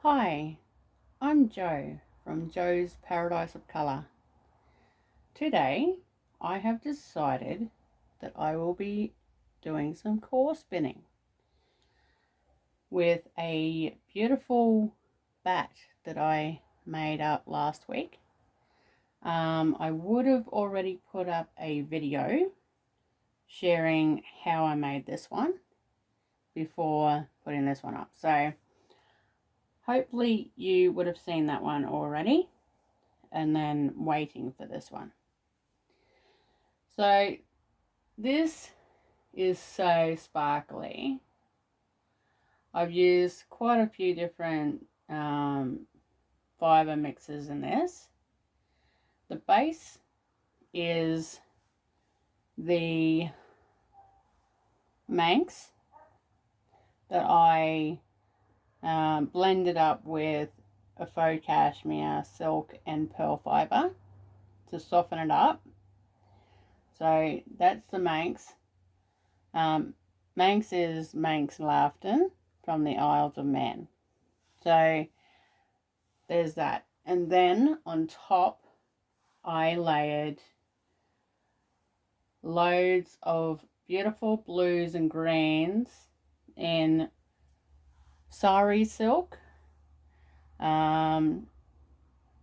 Hi, I'm Jo from Jo's Paradise of Colour. Today I have decided that I will be doing some core spinning with a beautiful bat that I made up last week. I would have already put up a video sharing how I made this one before putting this one up. So hopefully you would have seen that one already and then waiting for this one. So this is so sparkly. I've used quite a few different fibre mixes in this. The base is the Manx that I blended up with a faux cashmere, silk and pearl fibre to soften it up. So that's the Manx. Manx is Manx Loaghtan from the Isles of Man. So there's that. And then on top I layered loads of beautiful blues and greens in sari silk,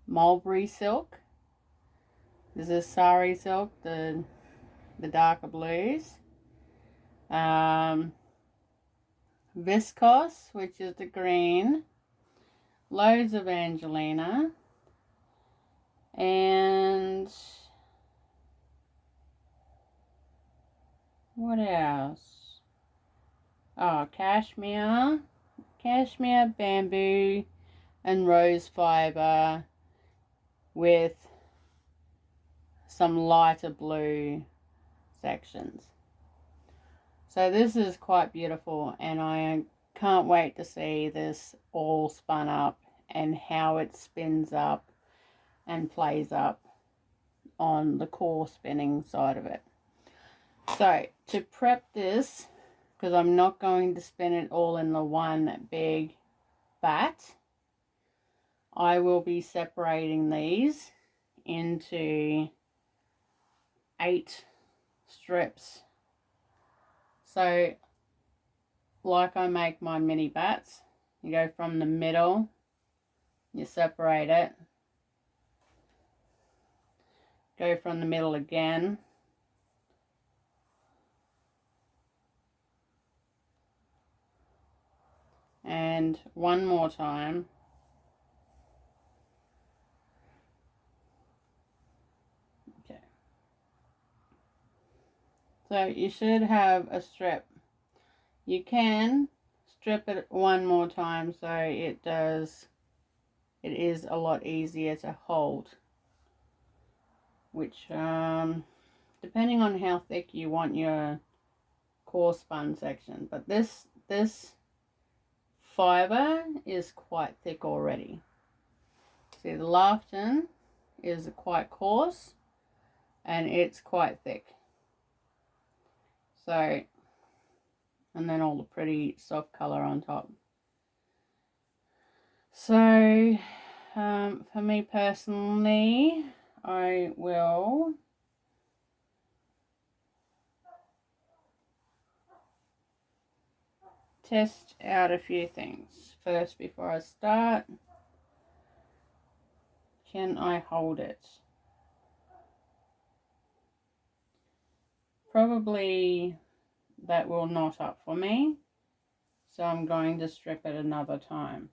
mulberry silk. This is sari silk, the darker blues. Viscose, which is the green. Loads of Angelina. And what else? Oh, cashmere, bamboo, and rose fibre with some lighter blue sections. So this is quite beautiful, and I can't wait to see this all spun up and how it spins up and plays up on the core spinning side of it. So to prep this, because I'm not going to spin it all in the one big bat, I will be separating these into 8 strips. So like I make my mini bats, you go from the middle, you separate it, go from the middle again, and one more time. Okay. So you should have a strip. You can strip it one more time so it is a lot easier to hold, which depending on how thick you want your core spun section, but this fibre is quite thick already. See, the Loaghtan is quite coarse and it's quite thick. So, and then all the pretty soft colour on top. So for me personally, I will test out a few things first before I start. Can I hold it? Probably that will knot up for me, so I'm going to strip it another time.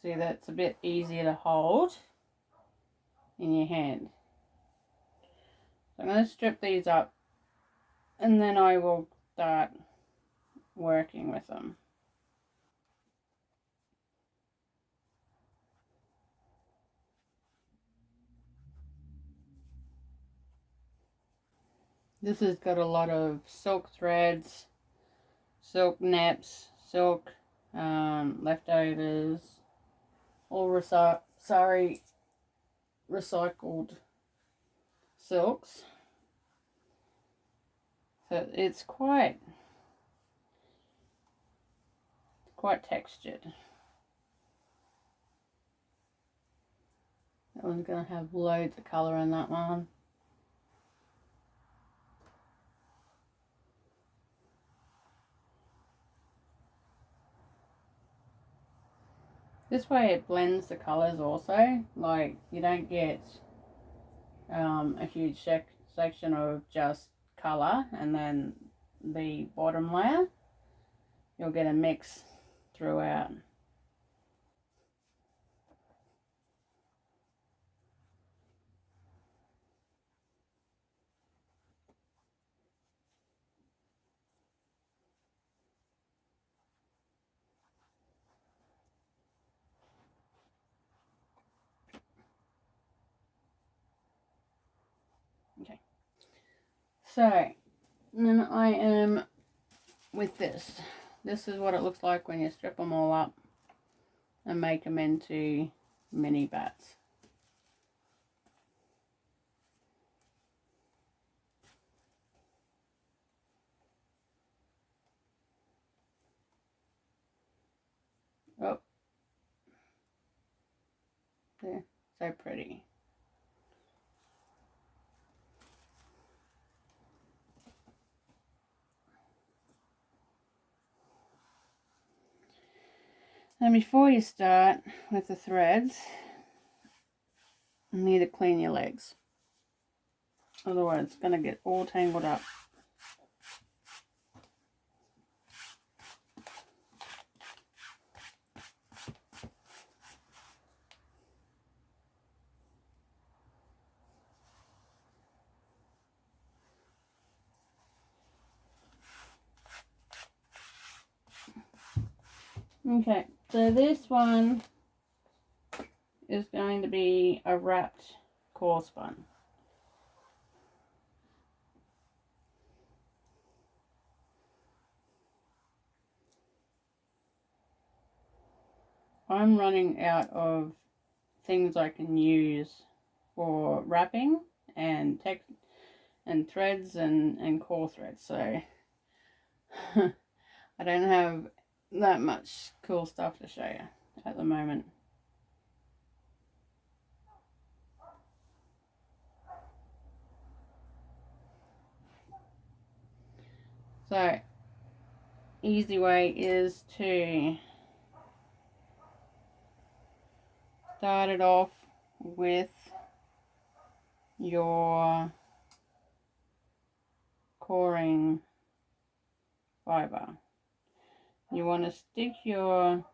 See, that's a bit easier to hold in your hand. So I'm going to strip these up and then I will start working with them. This has got a lot of silk threads, silk naps, silk leftovers, all recycled silks. So it's quite quite textured. That one's going to have loads of colour in that one. This way it blends the colours also, like you don't get a huge section of just colour and then the bottom layer. You'll get a mix throughout. Okay, so then I am with this. This is what it looks like when you strip them all up and make them into mini bats. Oh, they're so pretty. And before you start with the threads, you need to clean your legs. Otherwise it's going to get all tangled up. Okay, so this one is going to be a wrapped core spun. I'm running out of things I can use for wrapping and threads and core threads, so I don't have that much cool stuff to show you at the moment. So easy way is to start it off with your coring fiber. You want to stick your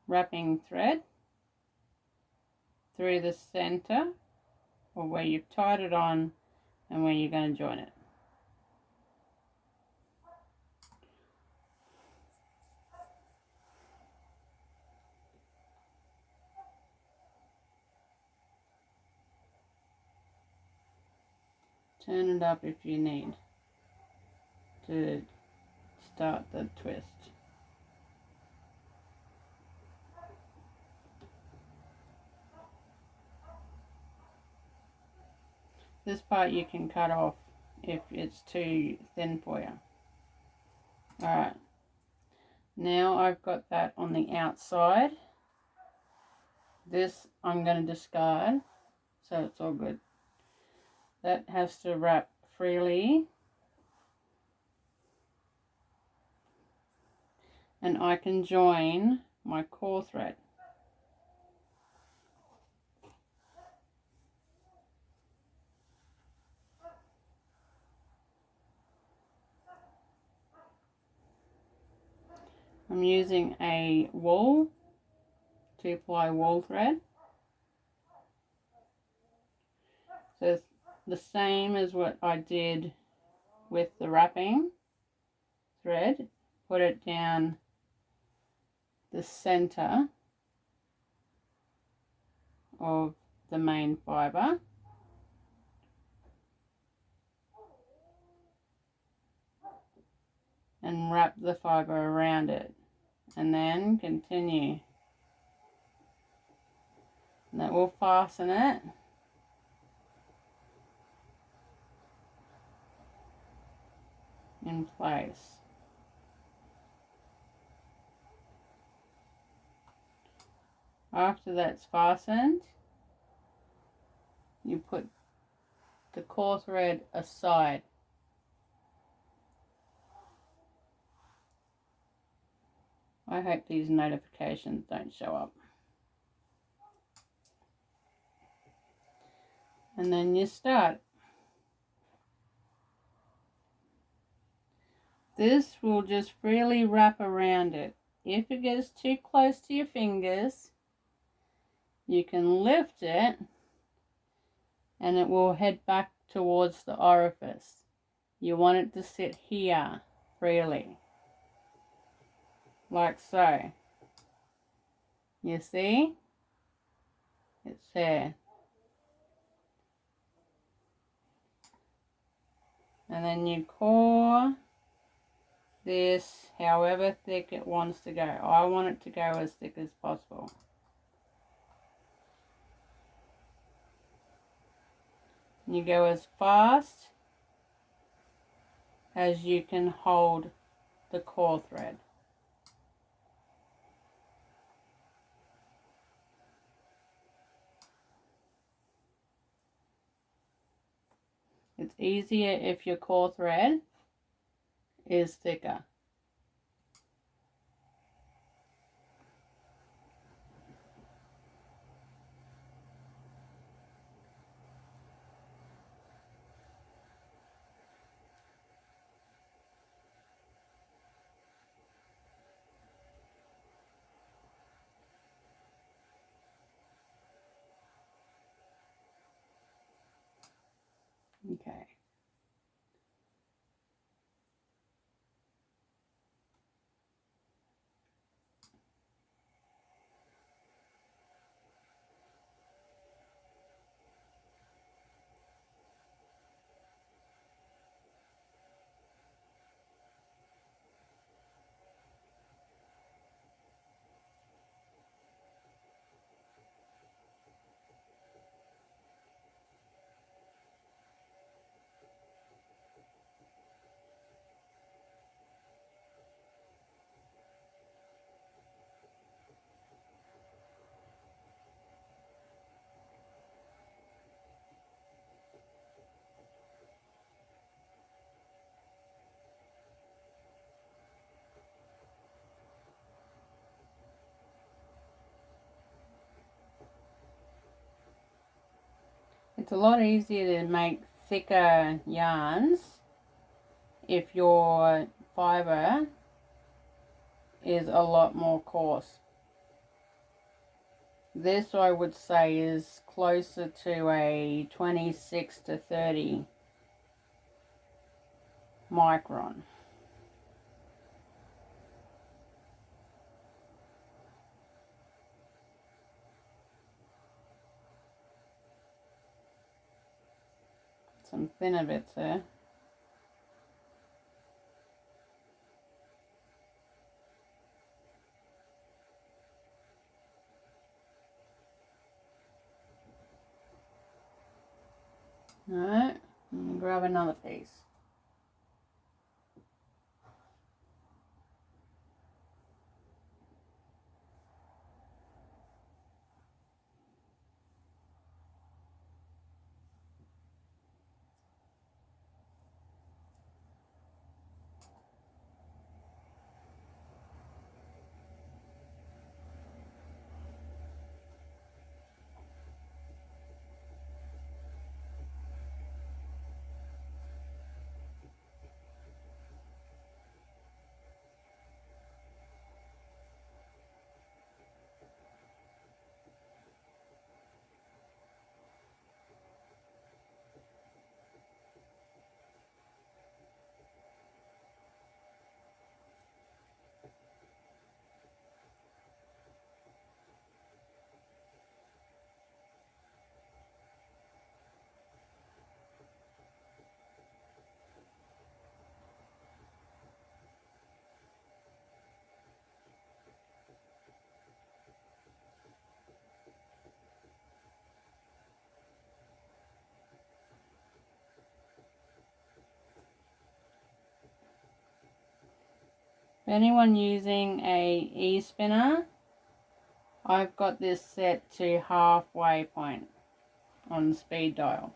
wrapping thread through the center, or where you've tied it on and where you're going to join it. Turn it up if you need to start the twist. This part you can cut off if it's too thin for you. Alright, now I've got that on the outside. This I'm going to discard, so it's all good. That has to wrap freely, and I can join my core thread. I'm using a wool, 2-ply wool thread. So it's the same as what I did with the wrapping thread. Put it down the center of the main fiber. And wrap the fiber around it, and then continue. And that will fasten it. in place. After that's fastened, you put the core thread aside. I hope these notifications don't show up. And then you start. This will just freely wrap around it. If it gets too close to your fingers, you can lift it and it will head back towards the orifice. You want it to sit here freely, like so. You see? It's there. And then you core this however thick it wants to go. I want it to go as thick as possible. You go as fast as you can hold the core thread. It's easier if your core thread is thicker. Okay. It's a lot easier to make thicker yarns if your fibre is a lot more coarse. This I would say is closer to a 26 to 30 micron. Some thinner bits there. Alright, grab another piece. For anyone using a e-spinner, I've got this set to halfway point on the speed dial.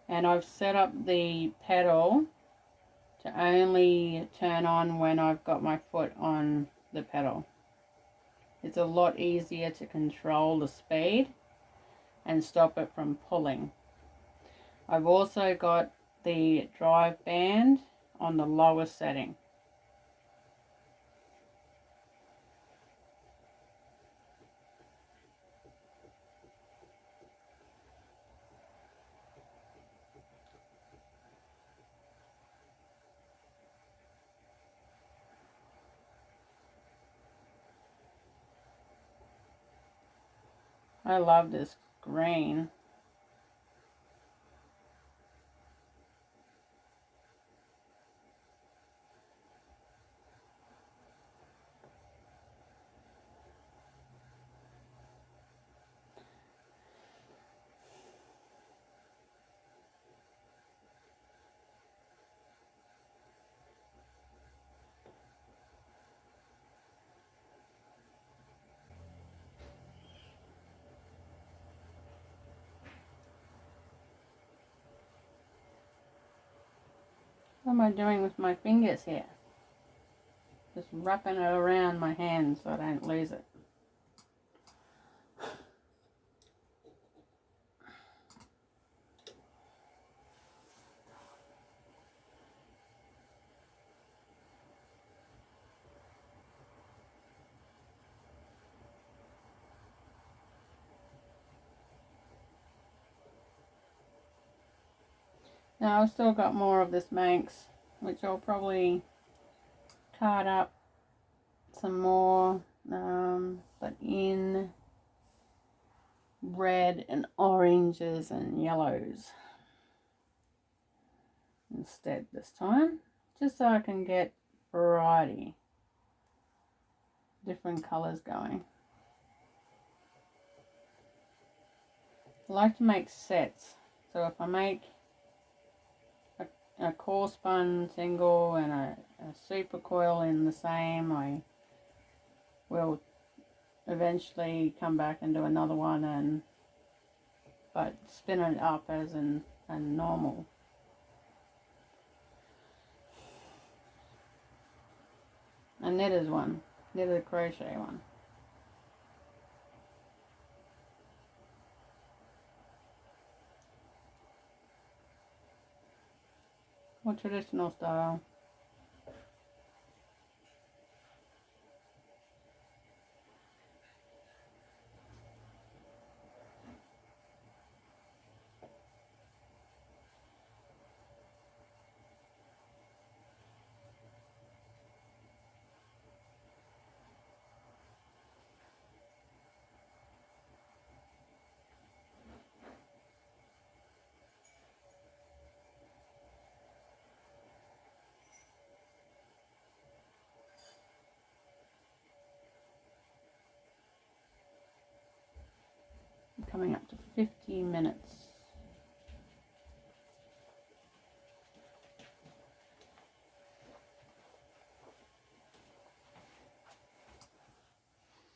And I've set up the pedal to only turn on when I've got my foot on the pedal. It's a lot easier to control the speed and stop it from pulling. I've also got the drive band on the lowest setting. I love this green. What am I doing with my fingers here? Just wrapping it around my hand so I don't lose it. Now I've still got more of this Manx, which I'll probably card up some more, but in red and oranges and yellows instead this time, just so I can get variety, different colors going. I like to make sets, so if I make a core spun single and a SuperCoil in the same, I will eventually come back and do another one, but spin it up as a normal. A knitted one, knitted crochet one. More traditional style. Coming up to 50 minutes.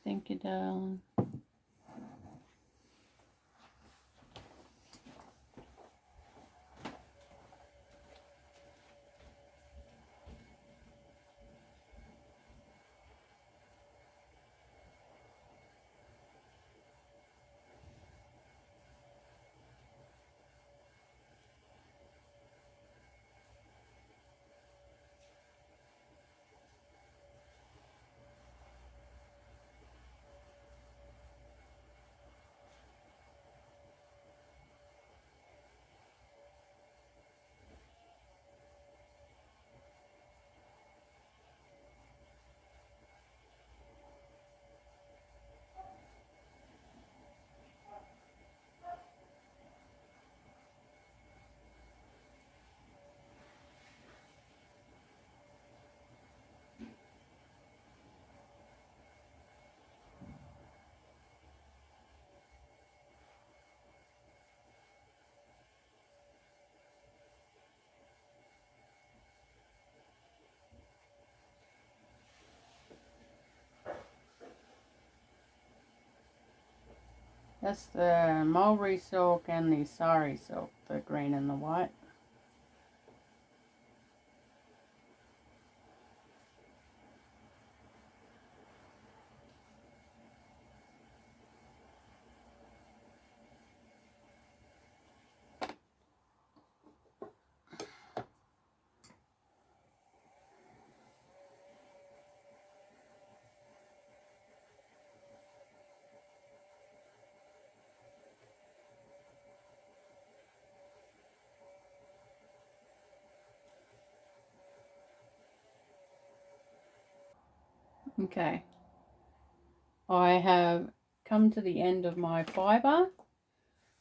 Thank you, darling. That's the mulberry silk and the sari silk, the green and the white. Okay, I have come to the end of my fibre,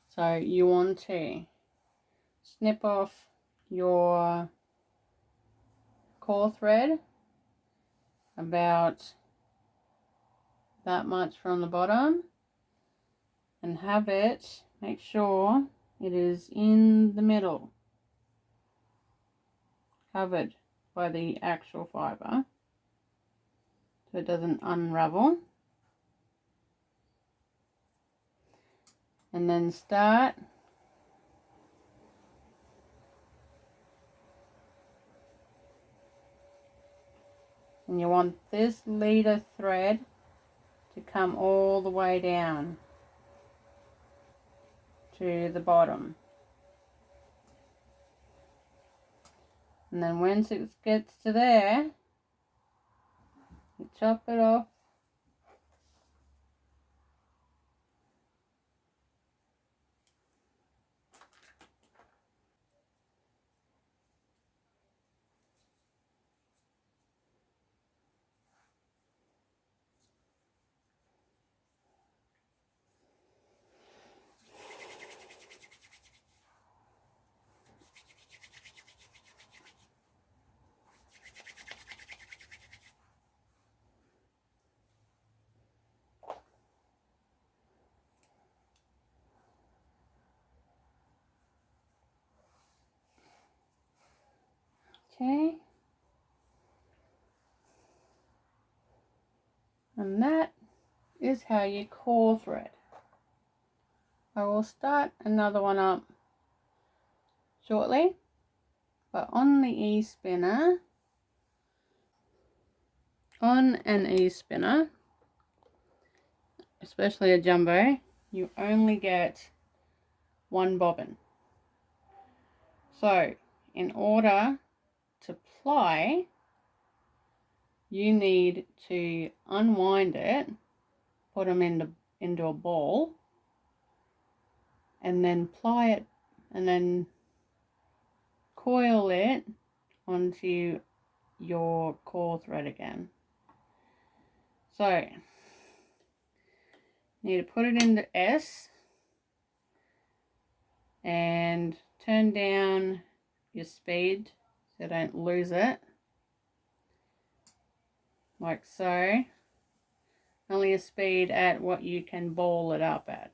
so you want to snip off your core thread about that much from the bottom and have it, make sure it is in the middle, covered by the actual fibre so it doesn't unravel. And then start and you want this leader thread to come all the way down to the bottom. And then once it gets to there, you chop it off. Okay. And that is how you core thread. I will start another one up shortly, but on the e-spinner, on an e-spinner, especially a jumbo, you only get one bobbin. So in order to ply, you need to unwind it, put them into a ball, and then ply it, and then coil it onto your core thread again. So you need to put it into S and turn down your speed so don't lose it, like so. Only a speed at what you can ball it up at.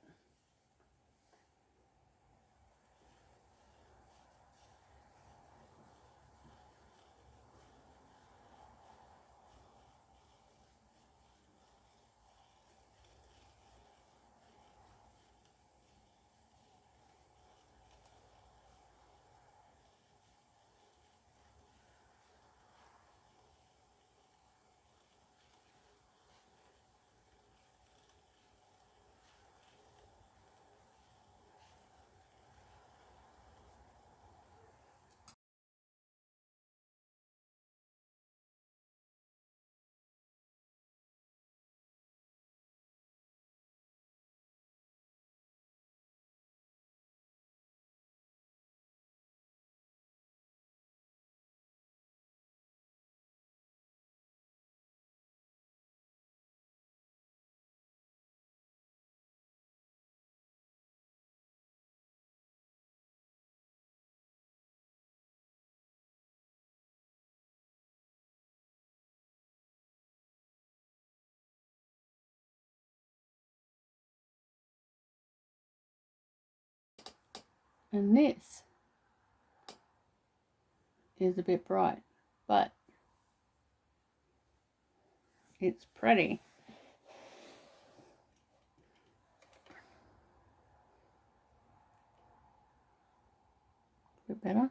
And this is a bit bright, but it's pretty. better.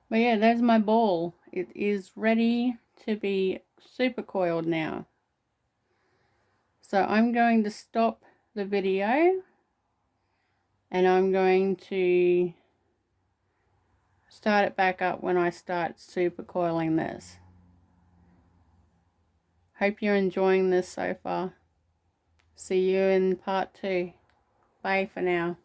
But yeah, there's my ball. It is ready to be super coiled now. So I'm going to stop the video and I'm going to start it back up when I start super coiling this. Hope you're enjoying this so far. See you in part 2. Bye for now.